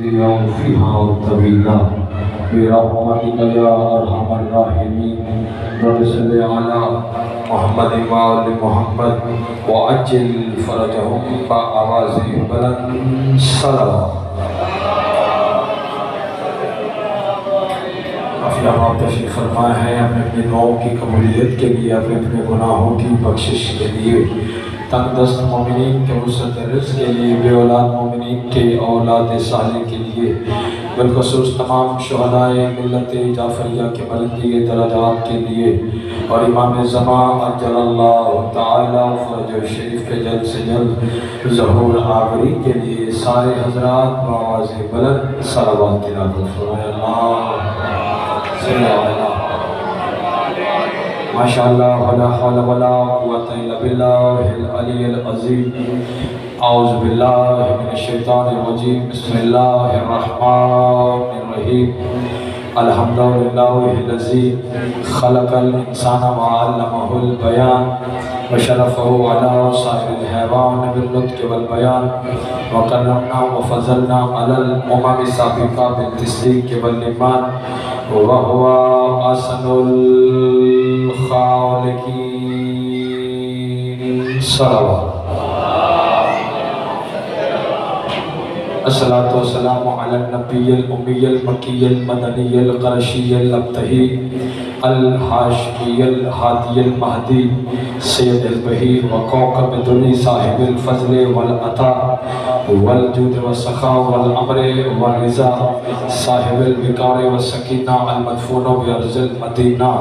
فيها طويلا برحمتك يا أرحم الراحمين. رب صل على محمد وآل محمد وعجل فرجهم بآواز بلند صلوات. کافی آپ تشریف فرما ہے اپنے دعاؤں کی قبولیت کے لیے، اپنے گناہوں کی بخشش کے لیے، تنگ دست مومنین کے وسعت رزق کے لیے، بے اولاد مومنین کے اولاد صالح کے لیے، بالخصوص تمام شہدائے ملت جعفریہ کے بلندی درجات کے لیے، اور امام زمان عجل اللہ تعالی فرج شریف کے جلد سے جلد ظہور آوری کے لیے سارے حضرات بآواز بلند صلوات تلاوت فرمائے. اللہ صلی اللہ ماشاءاللہ ولا حول ولا قوة الا باللہ العلی العظیم. اعوذ باللہ من الشیطان الرجیم. بسم اللہ الرحمن الرحیم. الحمدللہ الذی خلق الانسان وعلمہ البیان وشرفہ علی سائر الحیوان بالنطق والبیان وکرمنا وفضلنا علی الامم السابقہ بالتصدیق والایمان وهو أحسن الخالقين. صلوات. الصلاة والسلام على النبي الأمي المكي المدني القرشي الأبتهي الحاشمي الهادي المهدي سيد البهي وكوكب الدنيا صاحب الفضل والعطاء والجود والسخاء والأمر والرضا صاحب الوقار والسكينة المدفون بأرض المدينة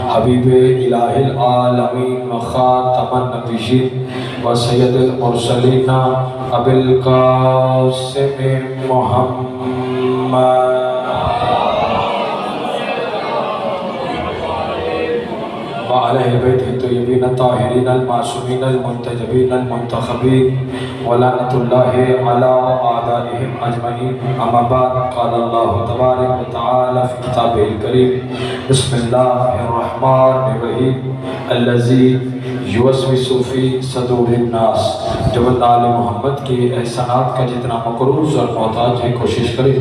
حبيب إله العالمين وخاتم النبيين وسيد المرسلين أبي القاسم محمد وعلى البيت الطيبين الطاهرين المعصومين المنتجبين المنتخبين ولعنة الله على أعدائهم أجمعين. أما بعد قال الله تبارك وتعالى في كتابه الكريم بسم الله الرحمن الرحيم الذي یوسوس فی صدور الناس. جب آل محمد کے احسانات کا جتنا مقروض اور محتاج ہے کوشش کرے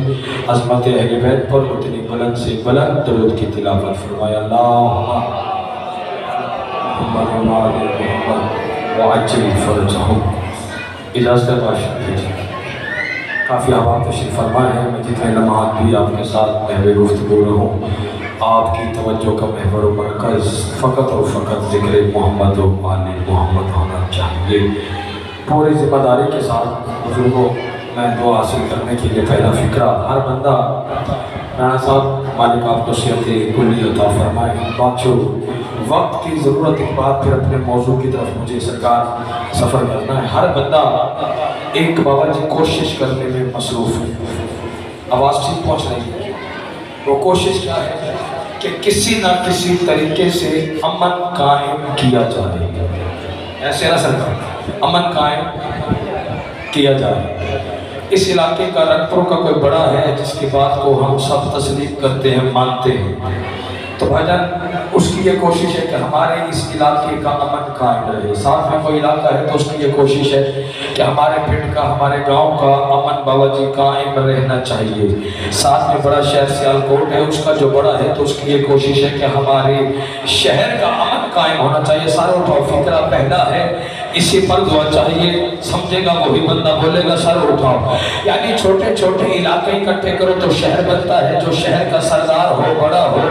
عظمت اہل بیت پر اتنی بلند سے بلند درود کی تلاوت فرمائے. اللہم محمد وآل محمد وعجل فرجہم. اجازت باشد کیجیے. کافی آپ تشریف فرما ہے. میں جتنے لمحات بھی آپ کے ساتھ محور گفتگو رہوں، آپ کی توجہ کا محور و مرکز فقط اور فقط ذکر محمد و آل محمد ہونا چاہیے. پوری ذمہ داری کے ساتھ بزرگوں میں دعا حاصل کرنے کے لیے پہلا فکرہ ہر بندہ رانا صاحب مالک آپ کو صحت کلی عطا فرمائے. باتچو وقت کی ضرورت کے بعد پھر اپنے موضوع کی طرف مجھے سرکار سفر کرنا ہے. ہر بندہ ایک بابا جی کوشش کرنے میں مصروف ہے. آواز ٹھیک پہنچ رہی ہے؟ وہ کوشش کیا ہے کہ کسی نہ کسی طریقے سے امن قائم کیا جائے. ایسے نہ سرکار امن قائم کیا جائے. اس علاقے کا رنگپور کا کوئی بڑا ہے جس کی بات کو ہم سب تسلیم کرتے ہیں، مانتے ہیں. تو بھائی جان اس کی یہ کوشش ہے کہ ہمارے اس علاقے کا امن قائم رہے. ساتھ میں کوئی علاقہ ہے تو اس کی یہ کوشش ہے کہ ہمارے پنڈ کا، ہمارے گاؤں کا امن بابا جی قائم رہنا چاہیے. ساتھ میں بڑا شہر سیالکوٹ ہے، اس کا جو بڑا ہے تو اس کی یہ کوشش ہے کہ ہمارے شہر کا امن قائم ہونا چاہیے. سارے اٹھاؤ. فکرہ پہلا ہے اسی پر دعا چاہیے. سمجھے گا وہی بندہ بولے گا سر اٹھاؤ. یعنی چھوٹے چھوٹے علاقے اکٹھے کرو تو شہر بنتا ہے. جو شہر کا سردار ہو، بڑا ہو،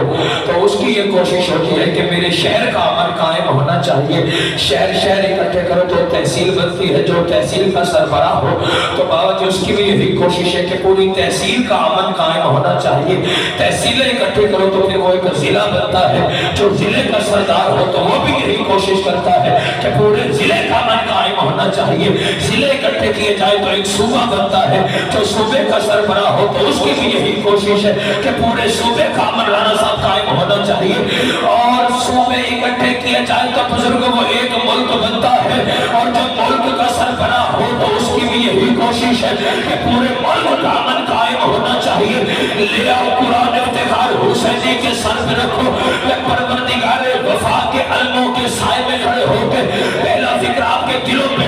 تو اس کی یہ کوشش ہوتی ہے کہ میرے شہر کا امن قائم ہونا چاہیے. شہر اکٹھے کرو تو تحصیل بنتی ہے. جو تحصیل کا سربراہ ہو تو بابا جی اس کی بھی یہی کوشش ہے کہ پوری تحصیل کا امن قائم ہونا چاہیے. تحصیلیں اکٹھے کرو تو پھر وہ ایک ضلع بنتا ہے. جو ضلع کا سردار ہو تو وہ بھی یہی کوشش کرتا ہے کہ پورے ضلع کا امن قائم ہونا چاہیے. ضلع اکٹھے کیے جائے تو ایک صوبہ بنتا ہے. جو صوبے کا سربراہ ہو تو اس کی بھی یہی کوشش ہے کہ پورے صوبے کا امن رانا صاحب قائم ہونا چاہیے. اور صوبے اکٹھے کیے جائے تو بزرگوں وہ ایک ملک بنتا ہے. اور جب ملک کا سربراہ ہو تو اس کی بھی یہی کوشش ہے کہ پورے ملک کا امن قائم ہونا چاہیے. لے آؤ قرآن افتخار حسینی کے سر پہ رکھو. پروردگار وفا کے علموں کے سائے میں کھڑے ہو کے پہلا فکر آپ کے دلوں میں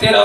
13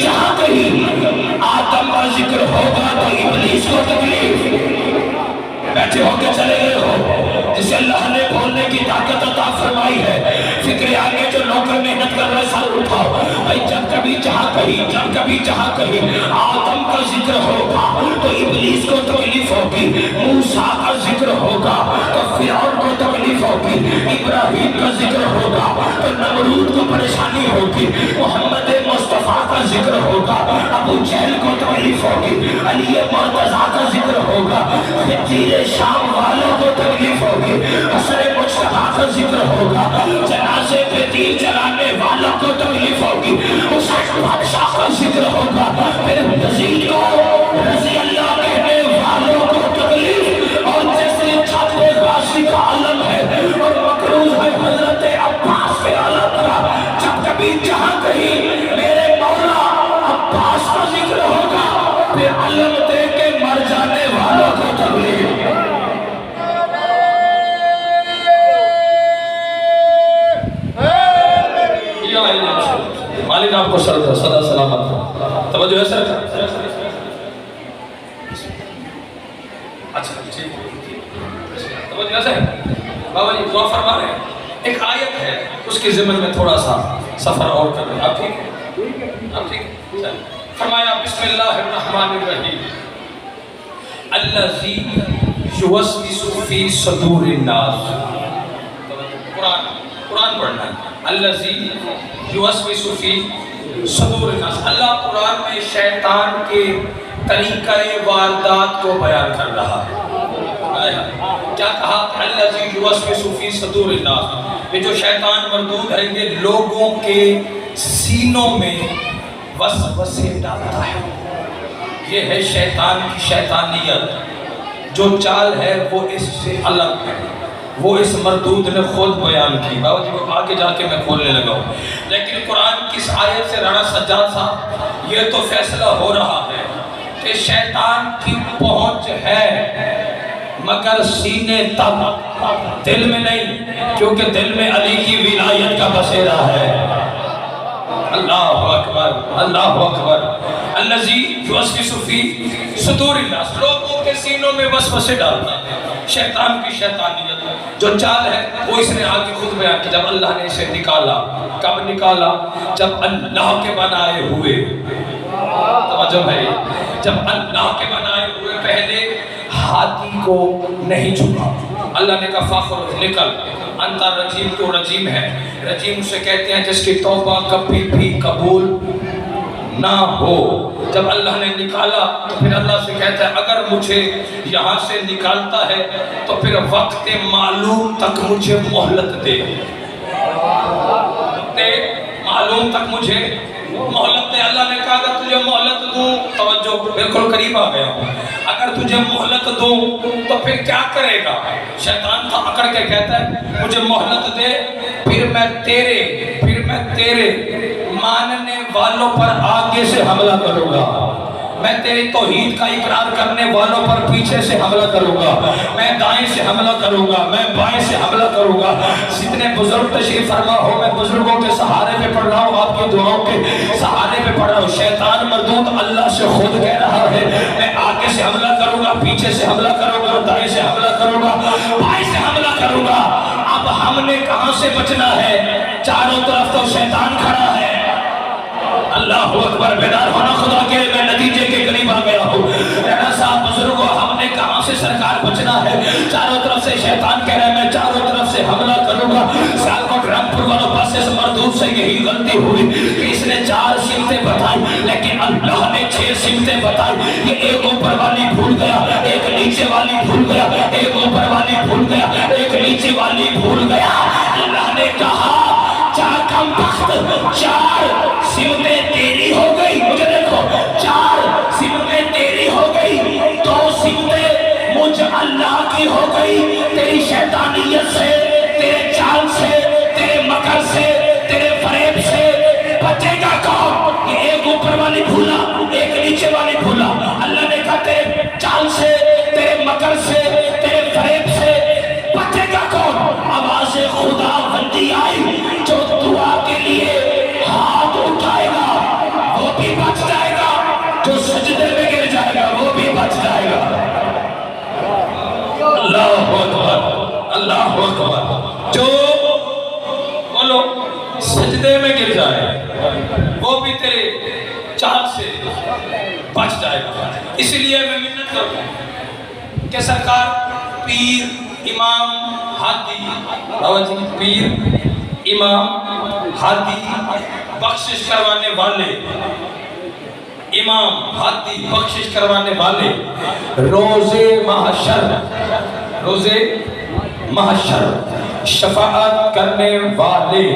جہاں کہیں آدم کا ذکر ہوگا تو ابلیس کو تکلیف۔ بیٹھے ہو کے چلے گئے ہو، جسے اللہ نے بولنے کی طاقت عطا فرمائی ہے، فکر آگے جو نوکر محنت کر رہے سر اٹھاؤ بھائی، جب کبھی جہاں کہیں آدم کا ذکر ہوگا تو ابلیس کو تکلیف ہوگی، موسیٰ کا ذکر ہوگا تو فرعون کو تکلیف ہوگی، ابراہیم کا ذکر ہوگا تو نمرود کو پریشانی ہوگی، محمد مصطفیٰ کا ذکر ہوگا ابو جہل کو تکلیف ہوگی، علی مرتضیٰ کا ذکر ہوگا خطیر شام والوں کو تکلیف ہوگی، حسن مجتبیٰ کا ذکر ہوگا جنازے پہ تیر چلانے والوں کو تکلیف ہوگی، حسین بادشاہ کا ذکر ہوگا، پھر یزید کو رضی اللہ کہنے والوں کو تکلیف، اور جیسے چھت غازی کا عالم ہے اور مقروض ہے حضرت عباس کے عالم کا، جب کبھی جہاں کہیں میرے مولا عباس کا ذکر ہوگا پھر علم دے کے مر جانے والوں کو تکلیف۔ مالک آپ کو صدا سلامت، توجہ ہے سر؟ اچھا ٹھیک، توجہ ہے سر؟ بابا جی دعا فرما رہے ہیں، ایک آیت ہے اس کے ضمن میں تھوڑا سا سفر اور کر رہے ہیں، آپ ٹھیک ہے؟ آپ ٹھیک ہے؟ فرمایا بسم اللہ الرحمن الرحیم الذی یوسوس فی صدور الناس، قرآن پڑھنا ہے، الذی یوسوس فی صدور الناس، اللہ قرآن میں شیطان کے طریقہ واردات کو بیان کر رہا ہے۔ کیا کہا؟ الذی یوسوس فی صدور الناس، یہ جو شیطان مردود ہے یہ لوگوں کے سینوں میں وسوسے ڈالتا ہے، یہ ہے شیطان کی شیطانیت، جو چال ہے وہ اس سے الگ ہے، وہ اس مردود نے خود بیان کی۔ بابا جی کو آگے جا کے میں کھولنے لگا ہوں، لیکن قرآن کس آیت سے رانا سجاد صاحب یہ تو فیصلہ ہو رہا ہے کہ شیطان کی پہنچ ہے مگر سینے تک، دل میں نہیں، کیونکہ دل میں علی کی ولایت کا بسیرا ہے۔ اللہ اکبر، اللہ اکبر، الذی یوسوس فی صدور الناس، لوگوں کے سینوں میں وسوسے ڈالتا ہے، شیطان کی شیطانیت جو چال ہے وہ اس نے آگے خود بیان کی۔ جب اللہ نے اسے نکالا، کب نکالا؟ جب اللہ کے بنائے ہوئے، توجہ ہے، جب اللہ کے بنائے ہوئے پہلے ہاتھی کو نہیں چھپا، اللہ نے کہا فخر نکل، انت رجیم، تو رجیم ہے، رجیم اسے کہتے ہیں جس کی توبہ کبھی بھی قبول نہ ہو۔ جب اللہ نے نکالا تو پھر اللہ سے کہتا ہے اگر مجھے یہاں سے نکالتا ہے تو پھر وقت معلوم تک مجھے مہلت دے، معلوم تک مجھے مہلت دے۔ اللہ نے کہا اگر تجھے مہلت دوں، توجہ بالکل قریب آ گیا ہوں، اگر تجھے مہلت دوں تو پھر کیا کرے گا؟ شیطان تو اکڑ کے کہتا ہے مجھے مہلت دے، پھر میں تیرے ماننے والوں پر آگے سے حملہ کروں گا، میں تیری توحید کا اقرار کرنے والوں پر پیچھے سے حملہ کروں گا، میں دائیں سے حملہ کروں گا، میں بائیں سے حملہ کروں گا۔ جتنے بزرگ تشریف فرما ہو، میں بزرگوں کے سہارے پہ پڑھ رہا ہوں، آپ کی دعاؤں کے سہارے پہ پڑھ رہا ہوں۔ شیطان مردود اللہ سے خود کہہ رہا ہے میں آگے سے حملہ کروں گا، پیچھے سے حملہ کروں گا، دائیں سے حملہ کروں گا، بائیں سے حملہ کروں گا۔ اب ہم نے کہاں سے بچنا ہے؟ چاروں طرف تو شیطان کھڑا ہے۔ اللہ اکبر، بیدار ہونا خدا کے، میں نتیجے کے قریب آ گیا ہوں۔ رہنا صاحب بزرگوں، ہم نے کہاں سے سرکار بچنا ہے؟ چاروں طرف سے شیطان کہہ رہا ہے میں چاروں طرف سے حملہ کروں گا۔ سیالکوٹ رامپور والوں پاس اس مردود سے یہی غلطی ہوئی کہ اس نے 4 سمتیں بتائی لیکن اللہ نے 6 سمتیں بتائی۔ یہ ایک اوپر والی بھول گیا، ایک نیچے والی بھول گیا، ایک اوپر والی بھول گیا، ایک نیچے والی بھول گیا۔ اللہ نے کہا 4 سمتیں تیری ہو گئی، مجھے دیکھو، 4 سمتیں تیری ہو گئی، 2 سمتیں مجھ اللہ کی ہو گئی۔ تیری شیطانیت سے، تیرے چال سے، تیرے مکر سے، تیرے فریب سے بچے گا کون؟ یہ ایک اوپر والی بھولا، ایک نیچے والی بھولا۔ اللہ نے کہا تیرے چال سے، تیرے مکر سے، تیرے فریب سے بچے گا کون؟ آواز خدا بندی آئی جو دعا کے لیے ہاتھ اٹھائے گا اللہ اکبر، جو بولو سجدے میں گر جائے وہ بھی تیرے چال سے بچ جائے گا۔ اس لیے میں منت کروں کہ سرکار پیر امام ہادی پیر امام ہادی بخشش کروانے والے، امام ہادی بخشش کروانے والے روز محشر شفاعت کرنے والے،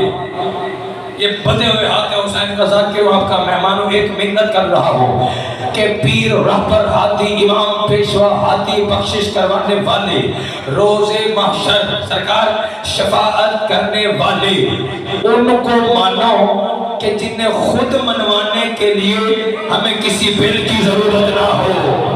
یہ بدے ہوئے ہاتھ حسین قضا کے آپ کا مہمانوں ایک منت کر رہا ہوں کہ پیر رہبر ہادی امام پیشوا ہادی بخشش کروانے والے روز محشر سرکار شفاعت کرنے والے ان کو مانو کہ جنہیں خود منوانے کے لیے ہمیں کسی بل کی ضرورت نہ ہو۔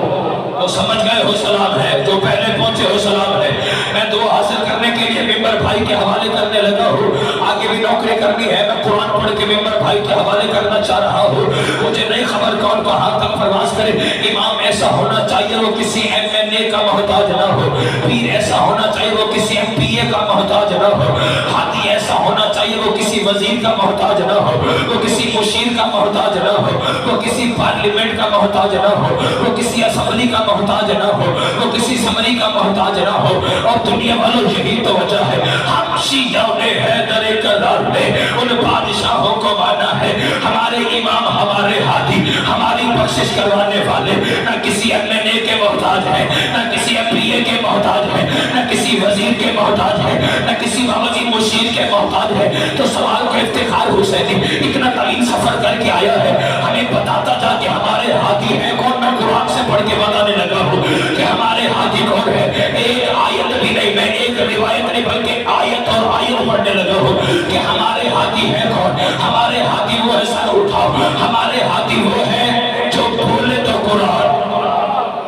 وہ سمجھ گئے ہو سلام ہے، جو پہلے پہنچے ہو سلام ہے۔ میں دعا حاصل کرنے کے لیے ممبر بھائی کے حوالے کرنے لگا ہوں، آگے بھی نوکری کرنی ہے، میں قرآن پڑھ کے ممبر بھائی کے حوالے کرنا چاہ رہا ہوں۔ مجھے نہیں خبر کون کہاں تک پرواز کرے، امام ایسا ہونا چاہیے وہ کسی MLA کا محتاج نہ ہو، پیر ایسا ہونا چاہیے وہ کسی MPA کا محتاج نہ ہو، ہادی ایسا ہونا چاہیے وہ کسی وزیر کا محتاج نہ ہو، وہ کسی مشیر کا محتاج نہ ہو، وہ کسی پارلیمنٹ کا محتاج نہ ہو، وہ کسی اسمبلی کا محتاج نہ ہو، وہ کسی سمری کا محتاج نہ ہو۔ اور دنیا والوں یہی تو وجہ ہے، ہم شیعوں نے حیدر کرار نے ان بادشاہوں کو مانا ہے، ہمارے امام ہمارے ہادی ہماری بخشش کروانے والے نہ کسی MLA کے محتاج ہے، نہ کسی MPA کے محتاج ہے، نہ کسی وزیر کے محتاج ہے، نہ کسی بابجی مشیر کے محتاج ہے۔ تو سوال کا افتخار حسینی اتنا طویل سفر کر کے آیا ہے، ہمیں بتاتا جا کہ ہمارے ہادی ہے کون۔ میں قرآن سے پڑھ کے بتانے لگا ہوں کہ ہمارے ہادی کون ہے، ایک آیت بھی نہیں، میں ایک روایت نہیں بلکہ آیت اور آیت پڑھنے لگا ہوں کہ ہمارے ہادی ہے کون۔ ہمارے ہادی وہ ہے، سر اٹھاؤ، ہمارے ہادی وہ ہے جو بولے تو قرآن۔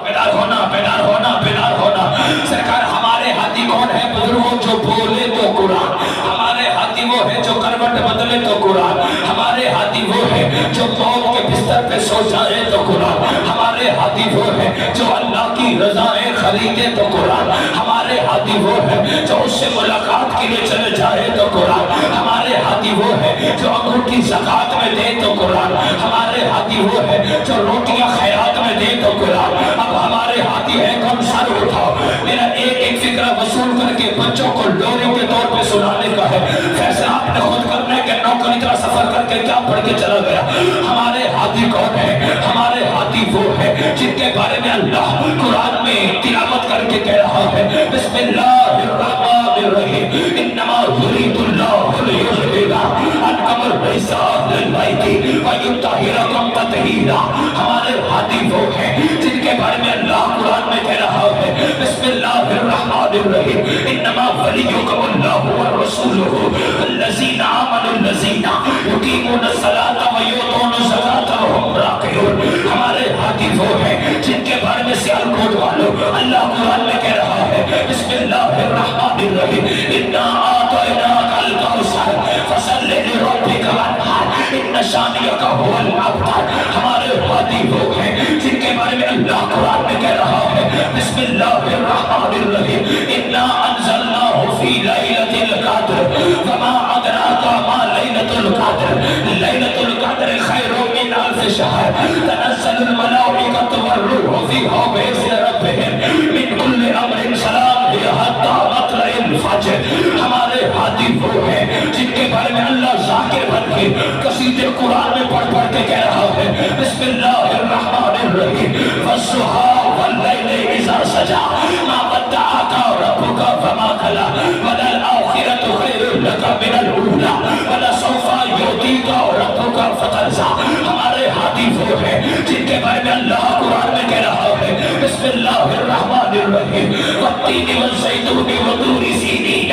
بیدار ہونا بیدار ہونا بیدار ہونا، سرکار ہمارے ہادی کون ہے بزرگوں، جو بولے تو قرآن۔ ہمارے ہادی وہ ہے جو کروٹ بدلے تو قرآن۔ ہمارے ہادی وہ ہے جو موت کے بستر پہ سو جائے تو قرآن۔ ہمارے ہادی وہ ہے جو اللہ کی رضائیں خریدے تو قرآن۔ ہمارے ہادی وہ ہے جو اس سے ملاقات کے لیے چلے جائے تو قرآن۔ ہمارے ہادی وہ ہے جو انگوٹھی زکوٰۃ میں دے تو قرآن۔ ہمارے ہادی وہ ہے جو روٹیاں خیرات میں دے تو قرآن۔ اب ہمارے ہادی ہے کون، سر اٹھاؤ۔ میرا ایک فکرہ وصول کر کے بچوں کو لوری کے طور پہ سنانے کا ہے، فیصلہ آپ نے خود کرنا ہے کہ نوکر اتنا سفر کر کے کیا پڑھ کے چلا گیا۔ ہمارے ہادی کون ہے، ہمارے ہادی وہ ہے جن کے بارے میں اللہ قرآن میں تلاوت کر کے کہہ رہا ہے، بسم اللہ الرحمن الرحیم، انما یرید اللہ لیذھب عنکم الرجس اہل البیت ویطہرکم تطہیرا۔ ہمارے ہادی وہ ہیں جن کے بارے میں اللہ قرآن میں کہہ رہا ہے، بسم اللہ الرحمن الرحیم، انما ولیکم اللہ ورسولہ الذین آمنوا الذین یقیمون الصلاۃ ویؤتون الزکاۃ وہم راکعون۔ ہمارے ہادی وہ ہیں جن کے بارے میں سیالکوٹ والوں اللہ قرآن میں کہہ رہا ہے، بسم اللہ الرحمن الرحیم، انا اعطیناک الکوثر فصل لربک وانحر ان شانئک ھو الابتر۔ ہمارے ہادی وہ ہیں جن کے بارے میں اللہ قرآن میں کہہ رہا ہے، بسم اللہ الرحمن الرحیم، انا انزلناہ فی لیلۃ القدر وما ادراک ما لیلۃ القدر، لیلۃ القدر خیر من الف شہر، تنزل الملائکۃ والروح فیہا بإذن ربہم من کل امر سلام ہی حتی مطلع الفجر۔ ہمارے ہادی وہ ہیں جن کے بارے میں اللہ ذاکر بن کے قصیدے قرآن میں پڑھ پڑھ کے کہہ رہا ہے، بسم اللہ الرحمن الرحیم، والضحیٰ واللیل اذا سجی ما ودعک ربک وما قلی وللآخرۃ خیر لک من الأولی ولسوف یعطیک ربک فترضی۔ ہمارے ہادی وہ ہیں جن کے بارے میں اللہ قرآن میں کہہ رہا ہے، بسم اللہ الرحمن الرحیم، والتین والزیتون وطور سینین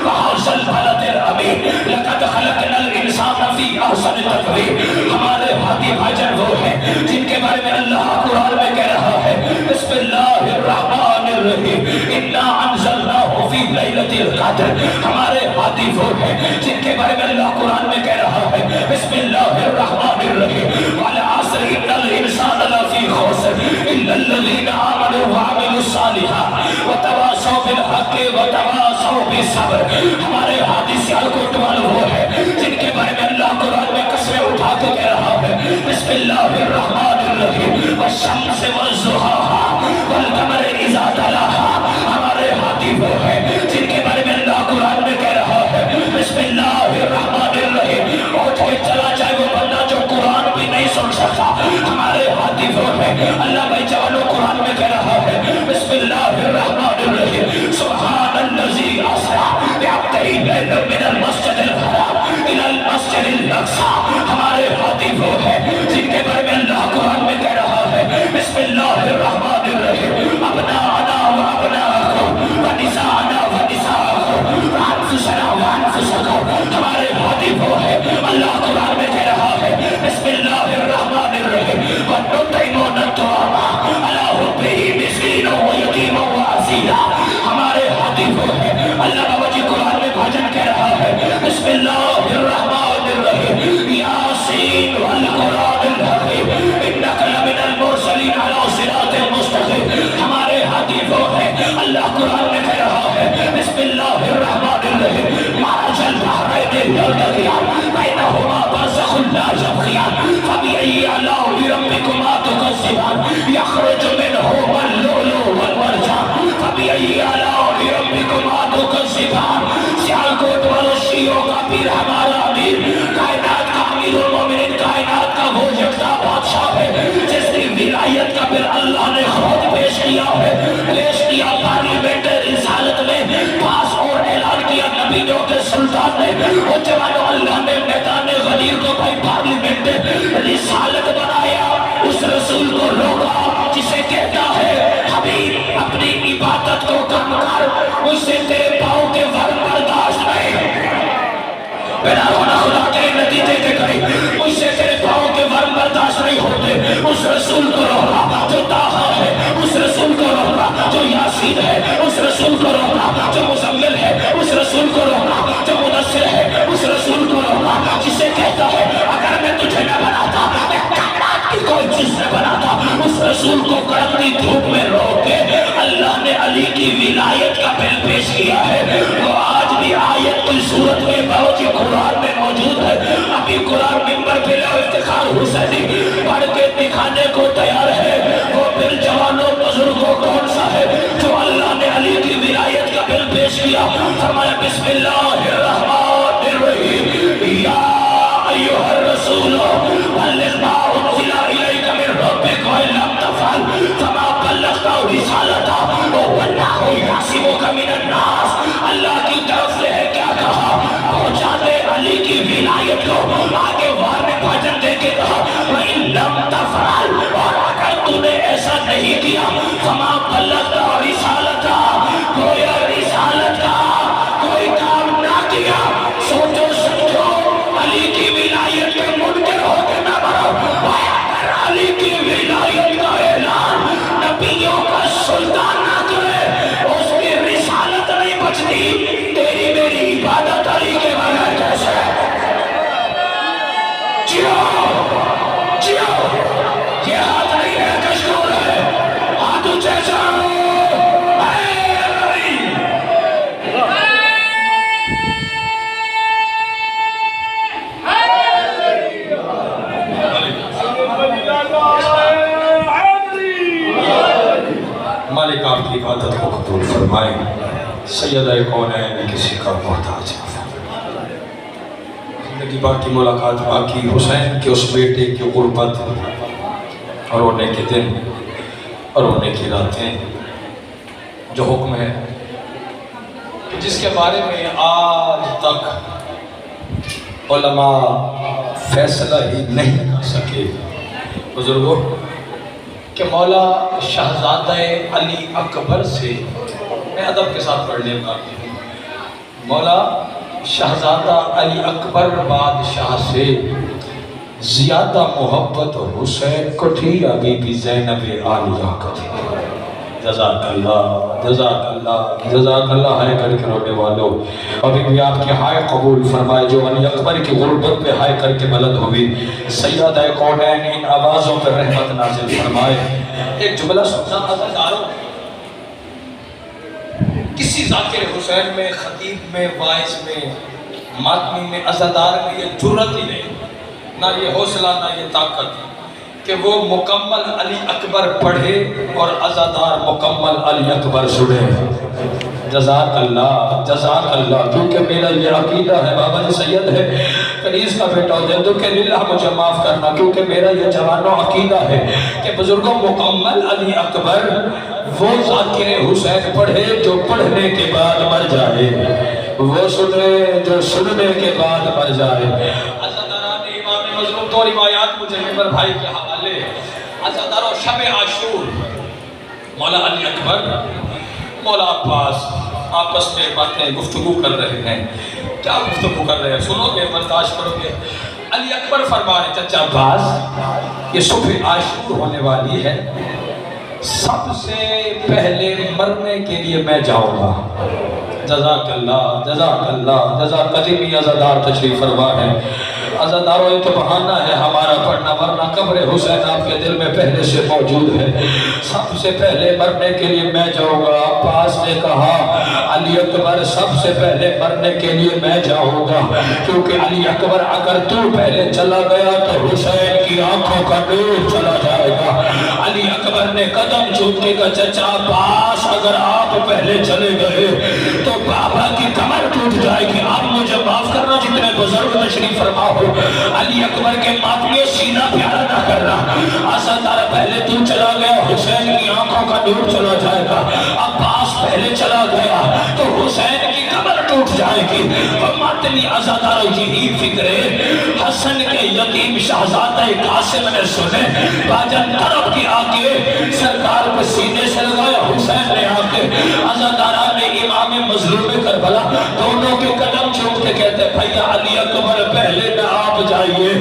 وہذا البلد الامین لقد خلقنا الانسان فی احسن تقویم۔ ہمارے ہادی بھاجن وہ ہیں جن کے بارے میں اللہ قرآن میں کہہ رہا ہے، بسم اللہ الرحمن الرحیم، انا انزلناہ فی لیلۃ القدر۔ ہمارے ہادی وہ ہیں جن کے بارے میں اللہ قرآن میں کہہ رہا ہے، بسم اللہ الرحمن الرحیم، والعصر ان الانسان لفی خسر الا الذین آمنوا وعملوا الصالحات وتواصوا بالحق وتواصوا ہادی صبر، ہمارے ہادی سیالکوٹ والے وہ ہے جن کے بارے میں اللہ قرآن میں قسمیں اٹھا کے کہہ رہا ہے بسم اللہ الرحمن الرحیم والشمس والضحاہا والقمر اذا تلاہا۔ ہمارے ہادی وہ ہے جن کے بارے میں اللہ قرآن میں کہہ رہا ہے بسم اللہ الرحمن الرحیم، اٹھ کے چلا جائے وہ بندہ جو قرآن بھی نہیں سن سکتا۔ ہمارے ہادی وہ ہے، اللہ بھائی جوانوں قرآن میں کہہ رہا ہے بسم اللہ الرحمن الرحیم سبحان الذی اسریٰ بعبدہ لیلا من المسجد الحرام الی المسجد الاقصیٰ۔ ہمارے ہادی وہ ہے جن کے بارے میں اللہ قرآن میں کہہ رہا ہے بسم اللہ الرحمن الرحیم ابناءنا و ابناءکم و نساءنا و نساءکم و انفسنا و انفسکم۔ ہمارے ہادی وہ ہے، اللہ قرآن میں کہہ رہا ہے بسم اللہ الرحمن الرحیم وَنُطْعِمُ الطَّعَامَ عَلَىٰ حُبِّهِ مِسْكِينًا وَيَتِيمًا وَأَسِيرًا۔ ہمارے ہادی وہ ہے، اللہ بابا جی قرآن میں بھجن کہہ رہا ہے بسم اللہ الرحمن الرحیم یاسین والقرآن الحکیم انک لمن المرسلین علی صراط مستقیم۔ ہمارے ہادی وہ ہے، اللہ قرآن میں کہہ رہا ہے بسم اللہ الرحمن الرحیم مرج البحرین یلتقیان بینہما برزخ لا یبغیان فبأی آلاء ربکما تکذبان یخرج منہما اللؤلؤ والمرجان فبأی آلاء ربکما تکذبان۔ سیالکوٹ والوں شیعوں کا پیر ہمارا امیر، کائنات کا امیر المومنین، کائنات کا وہ یکتا بادشاہ ہے جس کی ولایت کا پھر اللہ نے خود پیش کیا ہے، پیش کیا پارلیمنٹ رسالت میں پاس اور اعلان کیا نبیوں کے سلطان نے۔ وہ جوانوں اللہ نے میدان غدیر کو بھائی پارلیمنٹ رسالت بنایا، اس رسول کو روکا جسے کہتا ہے حبیب اپنی عبادت کو کم کر، مجھ سے تیرے پاؤں کے ورم برداشت نہیں، میرا رونا خدا کے نتیجے کے قریب، مجھ سے تیرے پاؤں کے ورم برداشت نہیں ہوتے۔ اس رسول کو روکا جو طٰہٰ ہے، اس رسول کو روکا جو یاسین ہے، اس رسول کو روکا جو مزمل ہے، اس رسول کو روکا جو مدثر ہے، اس رسول کو روکا جسے کہتا ہے اگر میں تجھے نہ بناتا میں کائنات کی کوئی چیز نہ بناتا۔ اس رسول کو کڑکتی دھوپ میں روک کے اللہ نے علی کی ولایت کا بل پیش کیا ہے۔ وہ آج بھی آیت کی صورت میں باوجی قرآن میں موجود ہے۔ ابھی قرآن ممبر پہ لو افتخار حسینی پڑھ کے دکھانے کو تیار ہے۔ وہ پھر جوانوں بزرگوں کون سا ہے جو اللہ نے علی کی ولایت کا بل پیش کیا؟ فرمایا بسم اللہ الرحمن الرحیم یا ایھا الرسول بلغ ما انزل الیک من ربک وان لم تفعل فما بلغت رسالتہ واللہ یعصمک من الناس۔ اللہ کی طرف سے ہے کیا کہا؟ پہنچا دے علی کی ولایت کو۔ آگے وارن بھجن دے کے کہا وَإِن لَمْ تَفْعَلْ، اور اگر تو نے ایسا نہیں کیا فَمَا بَلَّغْتَ رِسَالَتَهُ، گویا رسالت کا کوئی کام نہ کیا۔ سوچو سمجھو علی کی ولایت کے منکر ہو کے نہ مرو۔ اگر علی کی ولایت کا اعلان نبیوں کا سلطان نہ کرے، اس کی رسالت نہیں بچتی، تیری میری عبادت علی کے بغیر کیسے؟ جیو جیو، یہ ہاتھ نہیں ہے کشکول ہے، ہاتھ اونچے چاہو اے علی۔ مالک آپ کی عبادت کو قبول فرمائے، سیدہ کونین کسی کا محتاج ہے۔ زندگی باقی ملاقات باقی، حسین کے اس بیٹے کی غربت اور رونے کے دن اور رونے کی راتیں، جو حکم ہے جس کے بارے میں آج تک علماء فیصلہ ہی نہیں کر سکے بزرگوں، کہ مولا شہزادہ علی اکبر سے، میں ادب کے ساتھ پڑھنے کا مولا شہزادہ علی اکبر بادشاہ سے زیادہ محبت حسین کو تھی یا بی بی زینب عالیہ کو تھی؟ جزاک اللہ جزاک اللہ جزاک اللہ۔ ہائے کر کے رونے والوں، ابھی بھی آپ کی ہائے قبول فرمائے جو علی اکبر کی غربت پہ ہائے کر کے بلند ہوئی۔ سیدہ کونین ان آوازوں پر رحمت نازل فرمائے۔ ایک جملہ سننا عزیزاروں، کسی ذاکر حسین میں، خطیب میں، واعظ میں، ماتمی میں، عزادار میں یہ جرت ہی نہیں، نہ یہ حوصلہ، نہ یہ طاقت کہ وہ مکمل علی اکبر پڑھے اور عزادار مکمل علی اکبر سنے۔ جزاک اللہ، جزاک اللہ، کیونکہ میرا یہ عقیدہ ہے، بابا جی سید ہے کنیز کا بیٹا ہو جائے تو کہ للہ مجھے معاف کرنا، کیونکہ میرا یہ جوانوں عقیدہ ہے کہ بزرگوں مکمل علی اکبر وہ ذاکر حسین پڑھے جو پڑھنے کے بعد مر جائے، وہ سنے جو سننے کے بعد مر جائے۔ عزاداران امام مظلوم دو روایات مجھے میمر بھائی کے حوالے، عزادار و شب عاشور، مولا علی اکبر، مولا عباس آپس میں باتیں گفتگو کر رہے ہیں۔ کیا گفتگو کر رہے ہیں؟ سنو گے، برداشت کرو گے۔ علی اکبر فرما رہے چچا عباس یہ صبح عاشور ہونے والی ہے، سب سے پہلے مرنے کے لیے میں جاؤں گا۔ جزاک اللہ، جزاک اللہ، جزاک قدیمی عزادار تشریف فرما ہے۔ عزاداروں یہ تو بہانہ ہے ہمارا پڑھنا، ورنہ قبر حسین آپ کے دل میں پہلے سے موجود ہے۔ سب سے پہلے مرنے کے لیے میں جاؤں گا۔ عباس نے کہا علی اکبر سب سے پہلے مرنے کے لیے میں جاؤں گا، کیونکہ علی اکبر اگر تو پہلے چلا گیا تو حسین کی آنکھوں کا نور چلا جائے گا۔ علی اکبر نے قدم چوم کے کہا چچا عباس اگر آپ پہلے چلے گئے تو بابا کی کمر ٹوٹ جائے گی، آپ مجھے معاف کرنا جتنے بزرگ تشریف فرما ہو۔ علی اکبر کے ماتمیوں سینہ پیارا نہ کرنا، عزادار پہلے تو چلا گیا حسین کی آنکھوں کا نور چلا جائے گا، عباس پہلے چلا گیا تو حسین کی کمر ٹوٹ جائے گی۔ اور ماتمی عزادار یہی فکرے حسن کے یتیم شہزادہ قاسم نے سنے، باجن طرف کی آگے سرکار کو سینے سے لگایا، حسین نے آگے، عزاداران نے امام مظلوم کربلا دونوں کے قدم چوم کے کہتے بھائیا علی اکبر پہلے نہ آپ جائیے،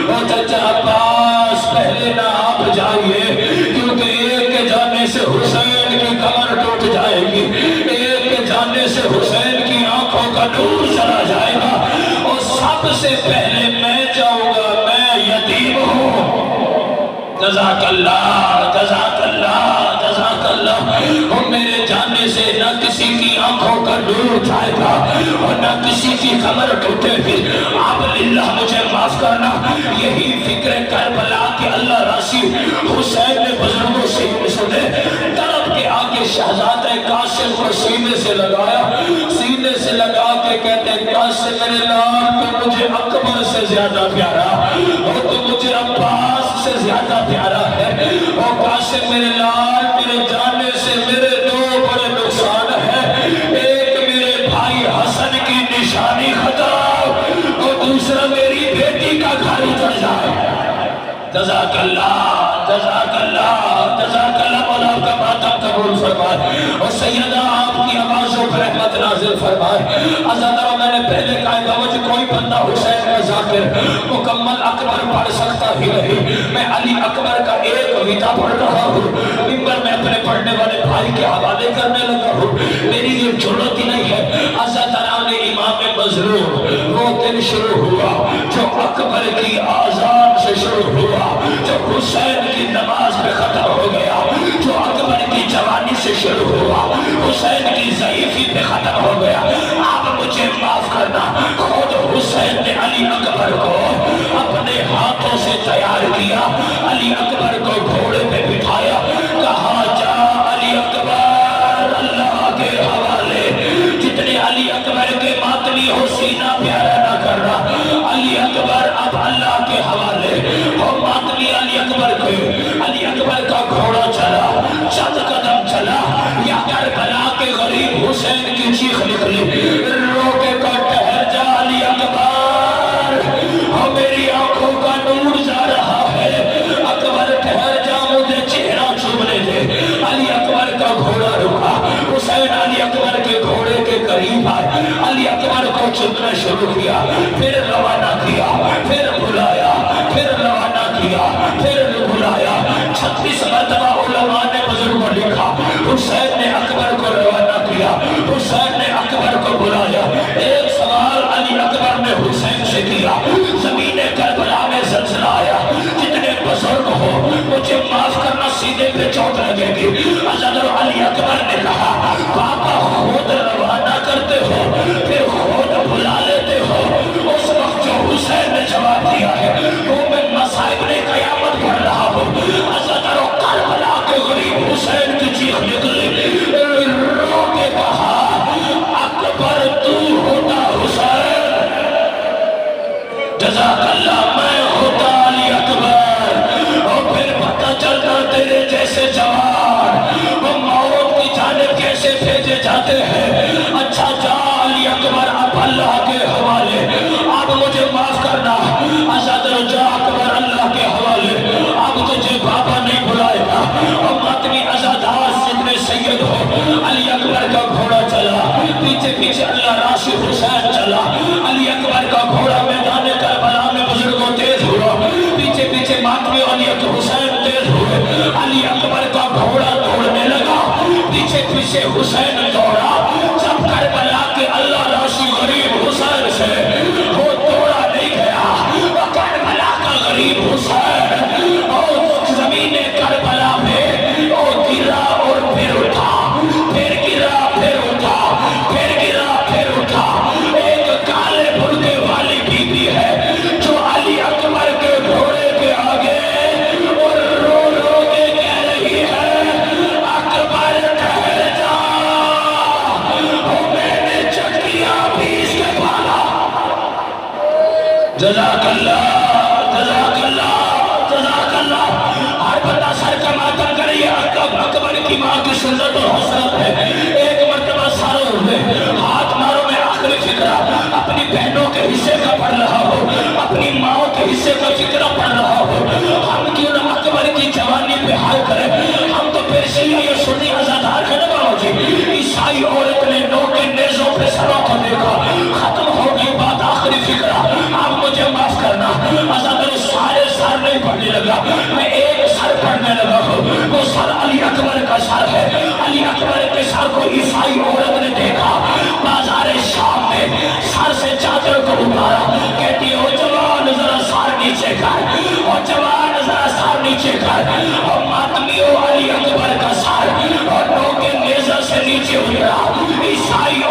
اور چچا عباس پہلے نہ آپ جائیے، کیونکہ ایک کے جانے سے حسین کی کمر ٹوٹ جائے گی، ایک کے جانے سے حسین کی آنکھوں کا نور چلا جائے گا، اور سب سے پہلے میں جاؤں گا، میں یتیم ہوں۔ جزاک اللہ، جزاک اللہ، جزاک اللہ۔ اور میرے جانے سے نہ کسی کی آنکھوں کا نور جائے گا اور نہ کسی کی کمر ٹوٹے گی۔ آپ للہ مجھے معاف کرنا، یہی فکر کربلا کہ اللہ راسی حسین نے بزرگوں سے سنے، طرف کے آگے شہزادہ قاسم کو سینے سے لگایا، سینے سے لگا کے کہتے قاسم میرے لال تو مجھے اکبر سے زیادہ پیارا، اور تو مجھے عباس سے زیادہ پیارا ہے، اور قاسم میرے لال میرے جانے سے میرے دو بڑے نقصان ہیں، ایک میرے بھائی حسن کی نشانی ختم اور دوسرا میری بیٹی کا گھر اجڑ جائے۔ جزاک اللہ، جزاک اللہ، جزاک اللہ، مولا آپ کا ماتم قبول فرمائے اور سیدہ آپ کی آوازوں پر رحمت نازل فرمائے۔ عزاداروں میں نے پہلے کہا ہے کہ کوئی بندہ حسین کا ذاکر مکمل اکبر پڑھ سکتا ہی نہیں، میں علی اکبر کا ایک ویدہ پڑھ رہا ہوں، ممبر میں اپنے پڑھنے والے بھائی کے حوالے کرنے لگا ہوں، میری یہ جرت ہی نہیں ہے۔ عزاداران امام مظلوم وہ دن شروع ہوا جو اکبر کی آذان سے شروع ہوا، جو حسین کی نماز میں ختم ہو گیا، جو اکبر کی جوانی سے شروع ہوا حسین کی ضعیفی پہ ختم ہو گیا۔ آپ مجھے معاف کرنا، خود حسین نے علی اکبر کو اپنے ہاتھوں سے تیار کیا، علی اکبر کو گھوڑے پہ بٹھایا، کہا جا علی اکبر اللہ کے حوالے، جتنے علی اکبر کے ماتمی ہو سینہ پیارا نہ کرنا، علی اکبر اب اللہ کے حوالے ہو، ماتمی علی اکبر کو، علی اکبر کا گھوڑا چلا، چند قدم چلا، یا کربلا کے غریب حسین کی چیخ نکلی، رو کے کہا ٹھہر جا علی اکبر، اور میری آنکھوں کا نور جا رہا ہے، اکبر ٹھہر جا مجھے چہرہ چومنے دے۔ علی اکبر کا گھوڑا رکا، حسین علی اکبر کے گھوڑے کے قریب آئے، علی اکبر کو چومنا شروع کیا، پھر روانہ کیا، پھر بلایا، پھر روانہ کیا، پھر بلایا، 36 مرتبہ علماء نے بزرگوں لکھا، حسین نے اکبر کو روانہ کیا، حسین نے اکبر کو بلایا۔ ایک سوال علی اکبر نے حسین سے کیا، زمین کربلا میں زلزلہ آیا، جتنے بزرگ ہو مجھے معاف کرنا، سیدھے پہ چوٹ لگے گی۔ حضرت علی اکبر نے کہا بابا خود کہتے ہیں اچھا جا علی اکبر اب اللہ کے حوالے، اب مجھے معاف کرنا ازادر جا اکبر اللہ کے حوالے، اب تجھے بابا نہیں بلائے گا، اور ماتمی ازادار سدن سید ہو۔ علی اکبر کا گھوڑا چلا، پیچھے پیچھے اللہ راشد حسین چلا، علی اکبر کا گھوڑا میدان کربلا میں بزرگوں تیز ہوا، پیچھے پیچھے ماتمی علی حسین تیز ہوئے، علی اکبر کا گھوڑا دوڑنے لگا، پیچھے پیچھے حسین دوڑا، جب کربلا کے اللہ راشی غریب حسین سے وہ دوڑا نہیں گیا، وہ کربلا کا غریب حسین اور زمین کربلا میں وہ گرا اور پھر اٹھا، پھر گرا پھر اٹھا، پھر گرا پھر اٹھا۔ ایک کالے برقع والی بی بی ہے جو علی اکبر کے گھوڑے کے آگے اور رو رو کے کہہ رہی ہے اکبر ٹھہر جا، میں نے چکیاں پیس کے پالا۔ جزاک اللہ، جزاک اللہ، جزاک اللہ۔ ہر بندہ سر کا ماتم کرے، یہ اکبر کی ماں کی سنت اور حسرت ہے۔ ایک مرتبہ ساروں ہوئے ہاتھ مارو، میں آخری فکرہ اپنی بہنوں کے حصے کا پڑھ رہا ہو، اپنی ماں کے حصے کا فکرہ پڑھ رہا ہو۔ ہم کیوں نہ اکبر کی جوانی پہ حال کریں؟ ہم تو پیرشیہ یہ سنی ازادار ہے نا بابا جی۔ عیسائی عورت نے نو کے نیزوں پہ سروں کو دیکھا، ختم ہو گئی بات آخری فکرہ، اب مجھے معاف کرنا۔ ازادار سارے سر نہیں پڑھنے لگا، میں ایک سر پڑھنے لگا ہوں، وہ سر علی اکبر کا سر ہے۔ علی اکبر کے سر کو عیسائی عورت نے دیکھا، بازار شام میں سر سے چادر کو اتارا، کہتی ہو جوان ذرا سر نیچے کر، او جوان ذرا سر نیچے کر، اور ماتمیوں علی اکبر کا سر اور نو کے نیزہ سے نیچے اترا۔ عیسائی